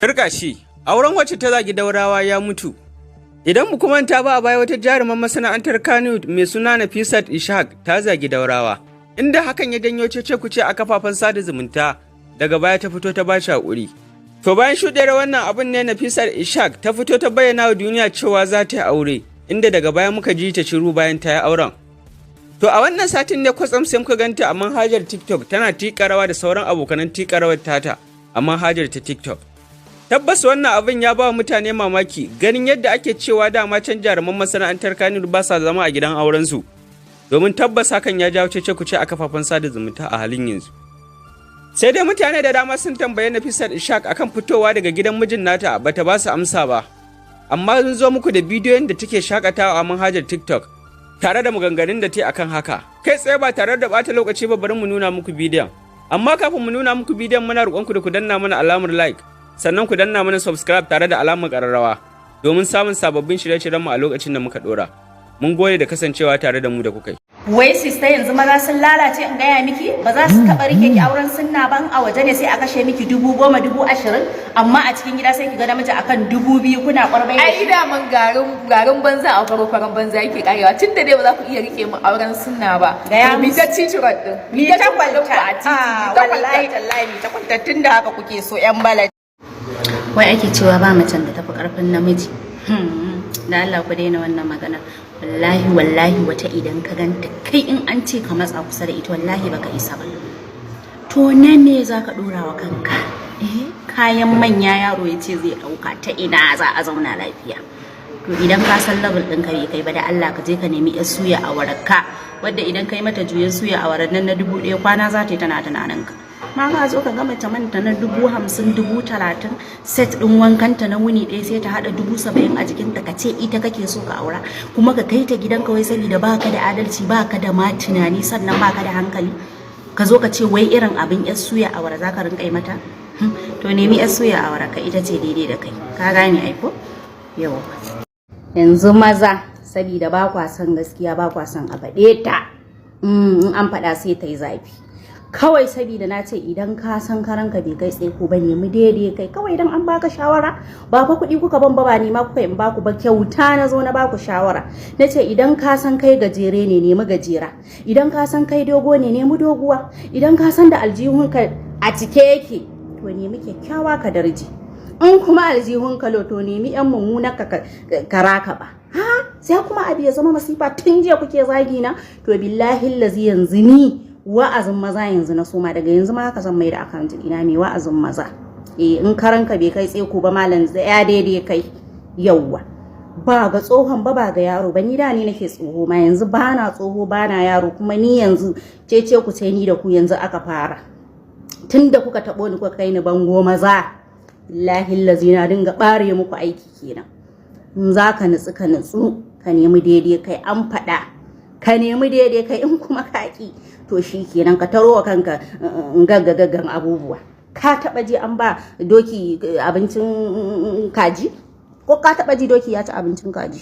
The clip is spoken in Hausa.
Turka shi, auren wacce ta zagi Daurawa ya mutu. Idan mu manta ba a baya wata jaruman masana'antar Kano mai suna Nafisat Ishaq ta zagi Daurawa, inda hakan ya janyo cece-kuce a kafafen sada zumunta, daga baya ta fito ta bashi haƙuri. To bayan shuɗewar wannan abin ne Nafisat Ishaq ta fito ta bayyana wa duniya cewa za ta yi aure, inda daga baya muka ji ta shiru bayan ta yi auren. To a wannan satin ne kwatsam sai muka ganta a manhajar TikTok tana tiƙa rawa da sauran abokanan tiƙa rawar tata a manhajar ta TikTok. Tabbas wannan abin ya ba mutane mamaki ganin yadda ake cewa dama can jaruman masana'antar Kannywood ba sa zama a gidan aurensu. Domin tabbas hakan ya jawo cece-kuce a kafafen sada zumunta a halin yanzu. Sai dai mutane da dama sun tambaye Nafisat Ishaq akan fitowa daga gidan mijin nata bata ba su amsa ba. Amma sun zo muku da bidiyon da take shakatawa a manhajar TikTok tare da maganganun da ta yi akan haka. Kai tsaye ba tare da bata lokaci ba bari mu nuna muku bidiyon. Amma kafin mu nuna muku bidiyon muna roƙonku da ku danna mana alamar like. Sannan ku danna mana subscribe tare da alamar ƙararrawa domin samun sababbin shirye-shiryenmu a lokacin da muka ɗora. Mun gode da kasancewa tare da mu da kuka yi. Wai sista yanzu maza sun lalace in gaya miki ba za su taɓa rike ki auren sunna ban a waje ne sai a kashe miki 10,000 20,000 amma a cikin gida sai ki ga namiji akan 2,000 kuna ƙwarbai. Ai da man garin banza a faran banza yake karewa tunda dai ba za ku iya rike mu auren sunna ba. Gaya mi ta cici din. Mi ta kwalta. Wallahi tallahi mi ta kwalta tunda haka kuke so yan bala. Wai ake cewa ba macen da tafi karfin namiji. Da Allah ku daina wannan magana. Wallahi wata idan ka ganta kai in an ce ka matsa kusa da ita wallahi baka isa ba. To nan ne zaka dora wa kanka. Kayan manya yaro yace zai dauka ta ina za a zauna lafiya. To idan ka san level ɗinka bai kai ba da Allah ka je ka nemi yar suya a wararka wadda idan kai mata juyen suya a warar nan na 1,000 kwana za ta yi tana tunaninka. Ma ka zo ka ga mace manta na 50,000 30,000 set din wankanta na wuni ɗaya sai ta hada 70,000 a jikinta ka ce ita kake so ka aura kuma ka kai ta gidanka wai saboda baka da adalci baka da ma tunani sannan baka da hankali ka zo ka ce wai irin abin yar suya awara zaka rinka yi mata to nemi yar suya awara ka ita ce daidai da kai ka gane ai ko yawa yanzu maza saboda ba kwa son gaskiya ba kwa son a faɗe ta in an faɗa sai ta yi zafi kawai saboda na ce idan ka san karanka bai kai tsaye ko ba nemi daidai kai kawai idan an baka shawara ba fa kuɗi kuka ban ba ni ma kuka in baku ba kyauta na zo na baku shawara na ce idan ka san kai gajere ne nemi gajera idan ka san kai dogo ne nemi doguwa idan ka san da aljihunka a cike yake to nemi kyakkyawa ka darje in kuma aljihunka to nemi yan mummuna ka karaka ba sai kuma abu ya zama masifa tun jiya kuke zagi na to billahi lazi yanzu ni wa'azin maza yanzu na soma daga yanzu ma haka zan mai da account ina mai wa'azin maza in karanka bai kai tseko ba malam ya daidai kai yawwa ba ga tsohon ba ga yaro ba ni da ni nake tsoho ma yanzu bana tsoho bana yaro kuma ni yanzu cece ku sai ni da ku yanzu aka fara tunda kuka tabo ni kuka kai ni bango maza billahi lazina dinga bare muku aiki kenan in zaka nutsu ka nutsu ka nemi daidai kai an fada ka nemi daidai kai in kuma kaki to shi kenan ka taro wa kanka gaggagaggan abubuwa ka taba ji an ba doki abincin kaji ko ka taba ji doki ya ci abincin kaji